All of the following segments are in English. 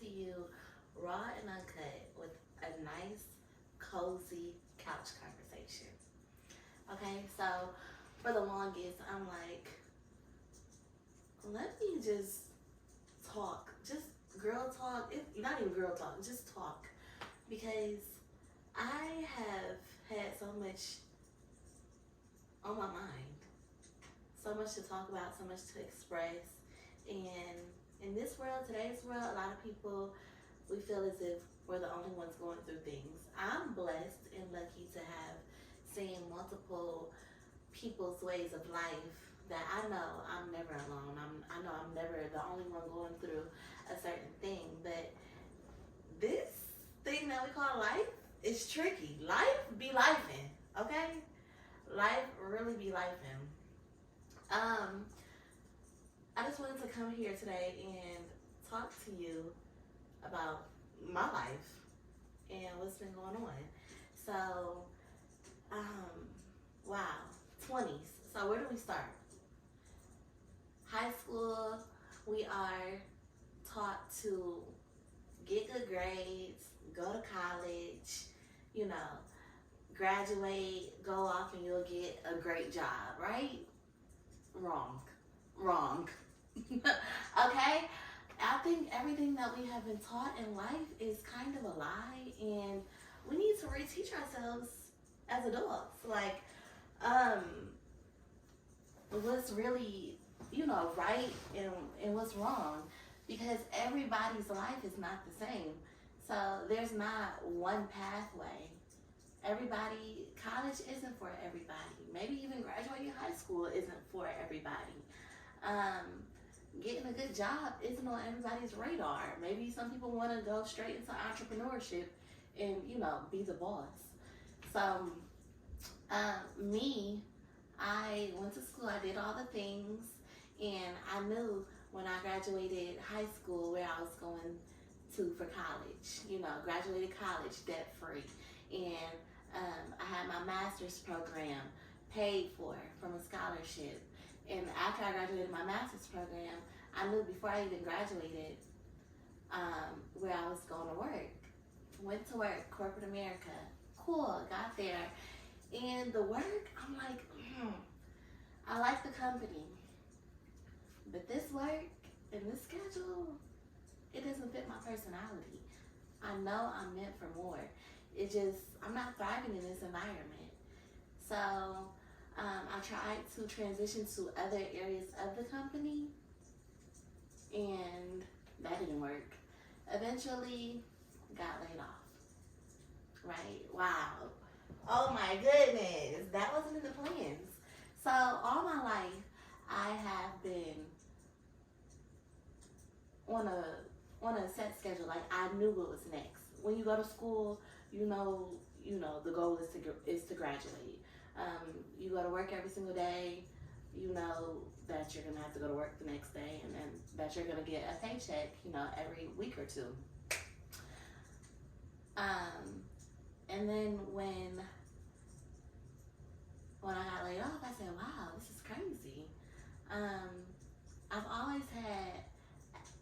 to you raw and uncut with a nice, cozy couch conversation. Okay, so for the longest, I'm like, let me just talk, just girl talk. If not even girl talk, just talk, because I have had so much on my mind, so much to talk about, so much to express, and in this world, today's world, a lot of people, we feel as if we're the only ones going through things. I'm blessed and lucky to have seen multiple people's ways of life that I know I'm never alone. I know I'm never the only one going through a certain thing. But this thing that we call life is tricky. Life be lifing, okay? Life really be lifing. Um, I just wanted to come here today and talk to you about my life and what's been going on. So, wow, 20s. So where do we start? High school, we are taught to get good grades, go to college, you know, graduate, go off and you'll get a great job, right? Wrong. Wrong. Okay? I think everything that we have been taught in life is kind of a lie, and we need to reteach ourselves as adults. Like, what's really, right and what's wrong, because everybody's life is not the same. So there's not one pathway. College isn't for everybody. Maybe even graduating high school isn't for everybody. Getting a good job isn't on everybody's radar. Maybe some people want to go straight into entrepreneurship and, be the boss. So, me, I went to school, I did all the things, and I knew when I graduated high school where I was going to for college. Graduated college debt free. And I had my master's program paid for from a scholarship. And after I graduated my master's program, I knew before I even graduated where I was going to work. Went to work, corporate America. Cool, got there. And the work, I'm like, I like the company. But this work and this schedule, it doesn't fit my personality. I know I'm meant for more. I'm not thriving in this environment. So I tried to transition to other areas of the company, and that didn't work. Eventually, got laid off. Right? Wow. Oh my goodness. That wasn't in the plans. So all my life, I have been on a set schedule. Like, I knew what was next. When you go to school, the goal is to graduate. You go to work every single day. You know that you're gonna have to go to work the next day, and then that you're gonna get a paycheck, every week or two. And then when I got laid off, I said, "Wow, this is crazy." I've always had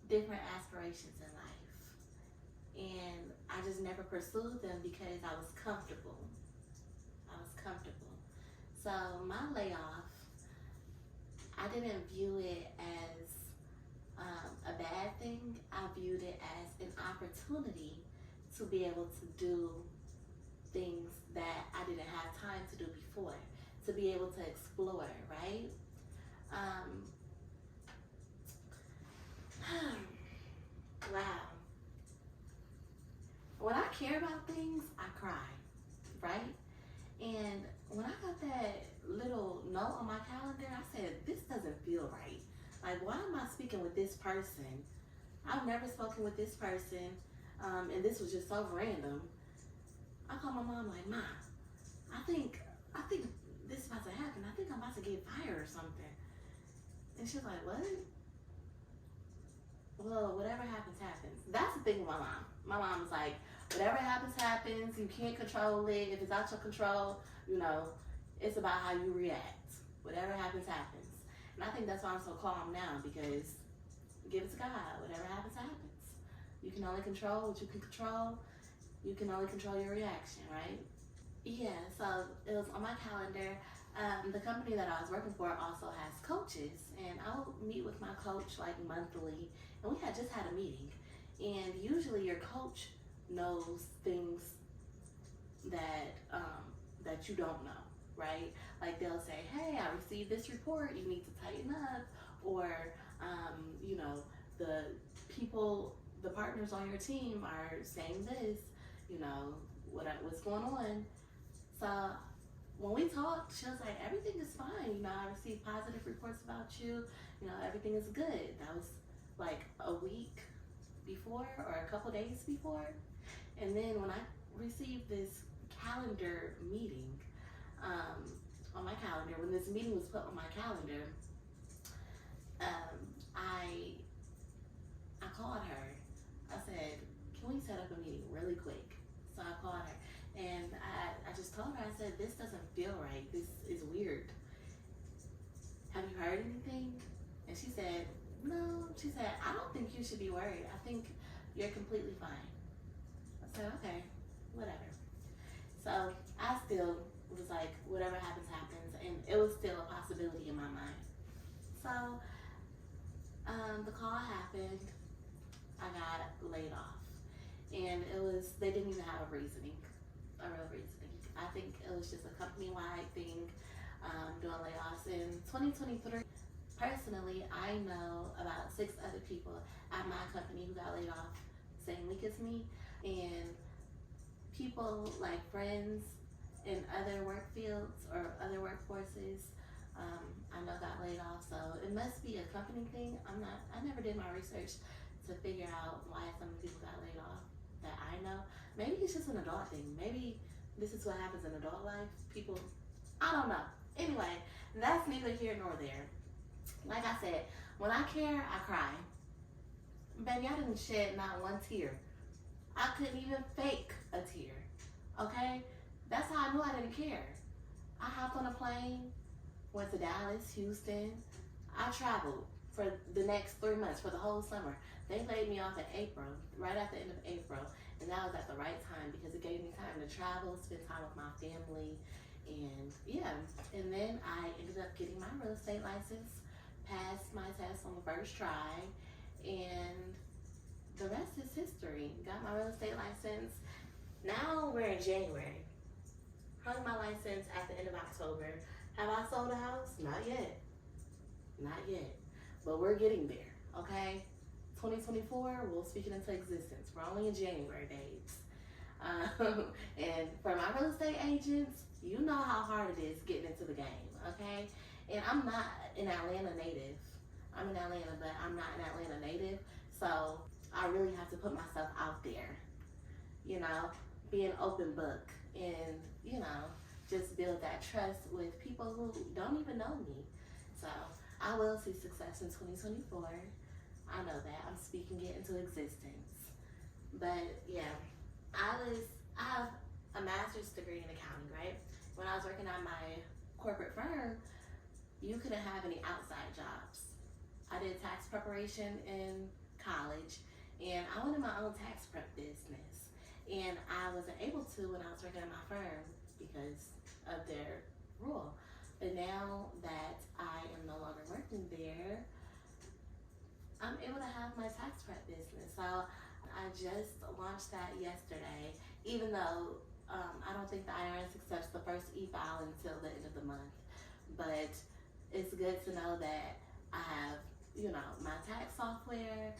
different aspirations in life, and I just never pursued them because I was comfortable. So my layoff, I didn't view it as a bad thing. I viewed it as an opportunity to be able to do things that I didn't have time to do before, to be able to explore, right? Wow. When I care about things, I cry, right? And when I got that little note on my calendar, I said, this doesn't feel right. Like, why am I speaking with this person? I've never spoken with this person, and this was just so random. I called my mom like, "Ma, I think this is about to happen. I think I'm about to get fired or something." And she's like, "What?" Well, whatever happens, happens. That's the thing with my mom. My mom's like, whatever happens, happens. You can't control it. If it's out your control, it's about how you react. Whatever happens, happens. And I think that's why I'm so calm now, because give it to God. Whatever happens, happens. You can only control what you can control. You can only control your reaction, right? Yeah, so it was on my calendar. The company that I was working for also has coaches, and I will meet with my coach like monthly. And we had just had a meeting, and usually your coach knows things that that you don't know, right? Like they'll say, "Hey, I received this report. You need to tighten up," or you know, the people, the partners on your team are saying this. You know, what's going on. So when we talked, she was like, everything is fine. You know, I received positive reports about you. You know, everything is good. That was like a week before or a couple days before. And then when I received this calendar meeting on my calendar, when this meeting was put on my calendar, I called her. I said, can we set up a meeting really quick? So I called her. And I just told her, I said, this doesn't feel right. This is weird. Have you heard anything? And she said, no. She said, I don't think you should be worried. I think you're completely fine. I said, okay, whatever. So I still was like, whatever happens, happens. And it was still a possibility in my mind. So the call happened. I got laid off. And they didn't even have a real reasoning. I think it was just a company-wide thing, doing layoffs. In 2023, personally, I know about 6 other people at my company who got laid off same week as me, and people like friends in other work fields or other workforces, I know got laid off. So it must be a company thing. I never did my research to figure out why some people got laid off that I know. Maybe it's just an adult thing. Maybe this is what happens in adult life. People, I don't know. Anyway, that's neither here nor there. Like I said, when I care, I cry. Baby, I didn't shed not one tear. I couldn't even fake a tear. Okay? That's how I knew I didn't care. I hopped on a plane, went to Dallas, Houston. I traveled for the next 3 months, for the whole summer. They laid me off in April, right at the end of April, and that was at the right time because it gave me time to travel, spend time with my family, and yeah. And then I ended up getting my real estate license, passed my test on the first try, and the rest is history. Got my real estate license. Now we're in January. Hung my license at the end of October. Have I sold a house? Not yet. Not yet. But we're getting there, okay? 2024, we'll speak it into existence. We're only in January, babes. And for my real estate agents, you know how hard it is getting into the game, okay? And I'm not an Atlanta native. I'm in Atlanta, but I'm not an Atlanta native. So I really have to put myself out there, you know, be an open book and, you know, just build that trust with people who don't even know me. So I will see success in 2024. I know that. I'm speaking it into existence. But yeah, I have a master's degree in accounting, right? When I was working at my corporate firm, you couldn't have any outside jobs. I did tax preparation in college, and I wanted my own tax prep business. And I wasn't able to when I was working at my firm because of their rule. But now that I am no longer working there, I'm able to have my tax prep business. So I just launched that yesterday, even though I don't think the IRS accepts the first e-file until the end of the month. But it's good to know that I have, you know, my tax software,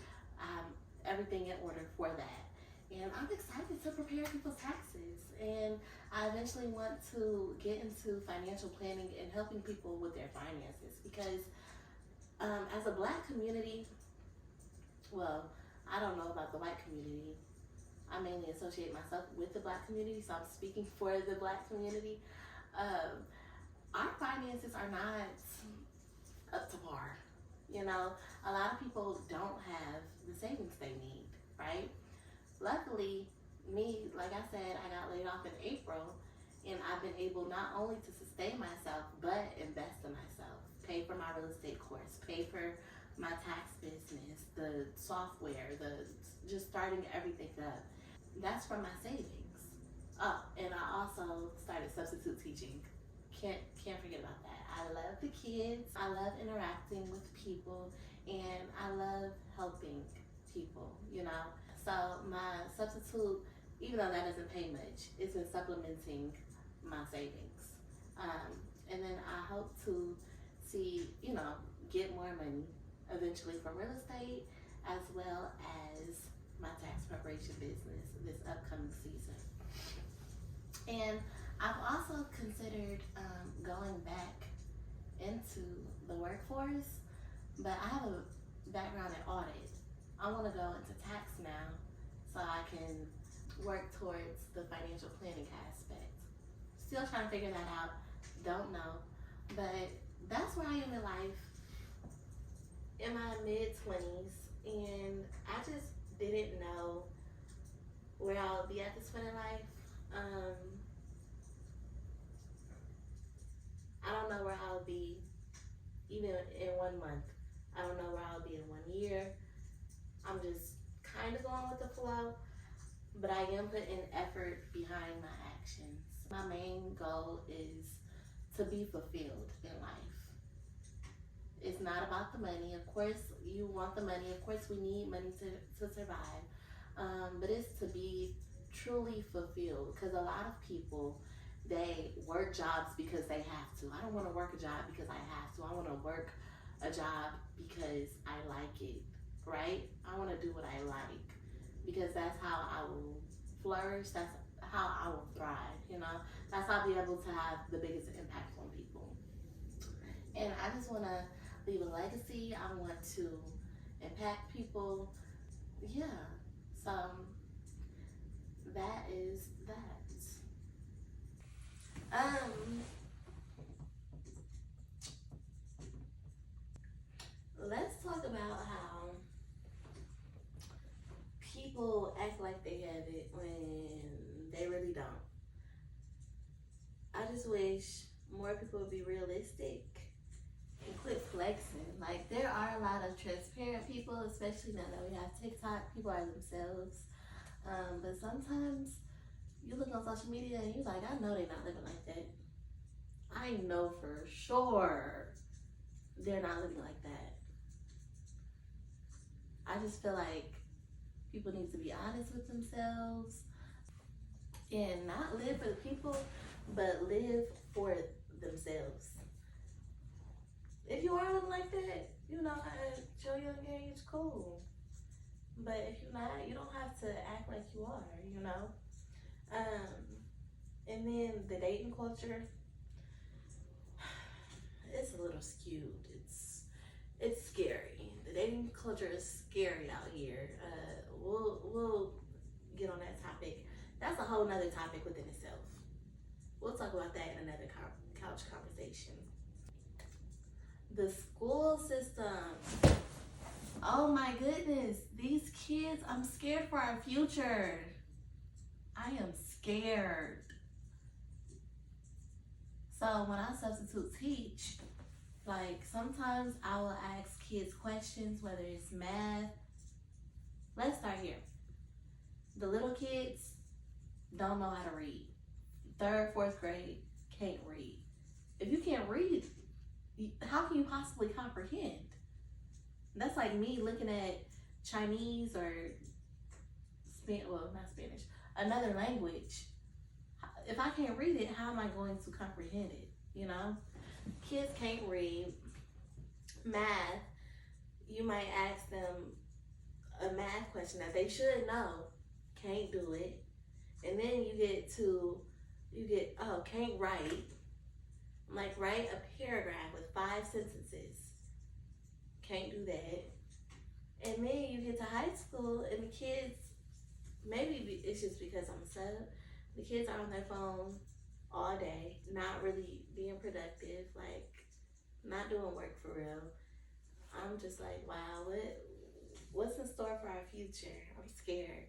everything in order for that. And I'm excited to prepare people's taxes. And I eventually want to get into financial planning and helping people with their finances because as a Black community, well, I don't know about the white community. I mainly associate myself with the Black community, so I'm speaking for the Black community. Our finances are not up to par. You know, a lot of people don't have the savings they need, right? Luckily, me, like I said, I got laid off in April, and I've been able not only to sustain myself, but invest in myself, pay for my real estate course, pay for my tax business, the software, the just starting everything up. That's from my savings. Oh, and I also started substitute teaching. Can't forget about that. I love the kids. I love interacting with people, and I love helping people. So my substitute, even though that doesn't pay much, it's been supplementing my savings. And then I hope to see, get more money eventually from real estate, as well as my tax preparation business this upcoming season. And I've also considered going back into the workforce, but I have a background in audit. I want to go into tax now so I can work towards the financial planning aspect. Still trying to figure that out. Don't know. But that's where I am in life, in my mid-20s, and I just didn't know where I would be at this point in life. I don't know where I'll be even in 1 month. I don't know where I'll be in 1 year. I'm just kind of going with the flow, but I am putting effort behind my actions. My main goal is to be fulfilled in life. It's not about the money. Of course, you want the money. Of course, we need money to survive. But it's to be truly fulfilled, because a lot of people, they work jobs because they have to. I don't want to work a job because I have to. I want to work a job because I like it, right? I want to do what I like, because that's how I will flourish. That's how I will thrive, That's how I'll be able to have the biggest impact on people. And I just want to leave a legacy. I want to impact people. Yeah. So that is that. Let's talk about how people act like they have it when they really don't. I just wish more people would be realistic and quit flexing. Like, there are a lot of transparent people, especially now that we have TikTok. People are themselves. But sometimes you look on social media and you're like, I know they're not living like that. I know for sure they're not living like that. I just feel like people need to be honest with themselves and not live for the people, but live for themselves. If you are living like that, at your young age, cool. But if you're not, you don't have to act like you are, And then the dating culture, it's a little skewed. It's scary. The dating culture is scary out here. We'll get on that topic. That's a whole nother topic within itself. We'll talk about that in another couch conversation. The school system. Oh my goodness, these kids, I'm scared for our future. I am scared. So when I substitute teach, like, sometimes I will ask kids questions, whether it's math. Let's start here. The little kids don't know how to read. 3rd, 4th grade, can't read. If you can't read, how can you possibly comprehend? That's like me looking at Chinese or not Spanish, another language. If I can't read it, how am I going to comprehend it? Kids can't read. Math, you might ask them a math question that they should know, can't do it. And then you get, can't write. Like, write a paragraph with 5 sentences. Can't do that. And then you get to high school and the kids, maybe it's just because I'm a sub, the kids are on their phone all day, not really being productive, like, not doing work for real. I'm just like, wow, what's in store for our future? I'm scared.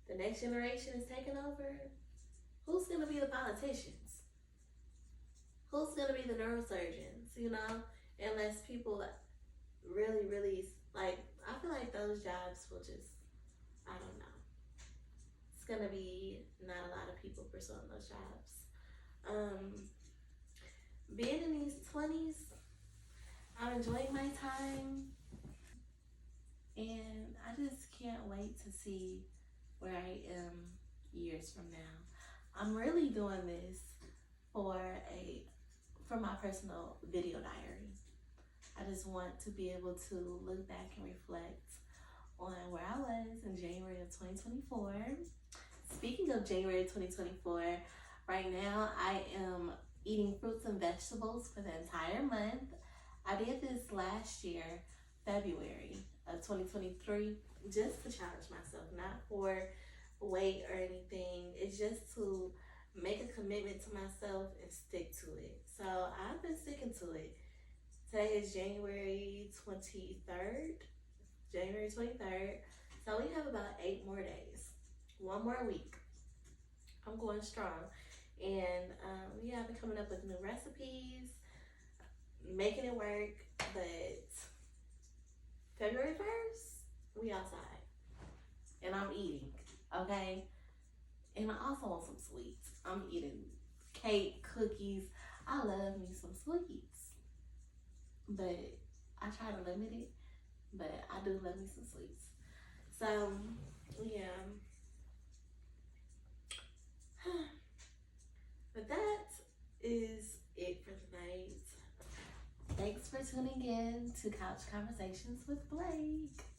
The next generation is taking over. Who's gonna be the politicians? Who's gonna be the neurosurgeons? Unless people really, really, like, I feel like those jobs will just, I don't know. It's gonna be not a lot of people pursuing those jobs. Um, Being in these 20s, I'm enjoying my time, and I just can't wait to see where I am years from now. I'm really doing this for a for my personal video diary. I just want to be able to look back and reflect on where I was in January of 2024. Speaking of January 2024, right now I am eating fruits and vegetables for the entire month. I did this last year, February of 2023, just to challenge myself, not for weight or anything. It's just to make a commitment to myself and stick to it. So I've been sticking to it. Today is January 23rd. January 23rd. So we have about 8 more days. One more week. I'm going strong. And yeah, I've been coming up with new recipes, making it work. But February 1st, we outside. And I'm eating. Okay? And I also want some sweets. I'm eating cake, cookies. I love me some sweets. But I try to limit it. But I do love me some sweets. So, yeah. But that is it for tonight. Thanks for tuning in to Couch Conversations with Blake.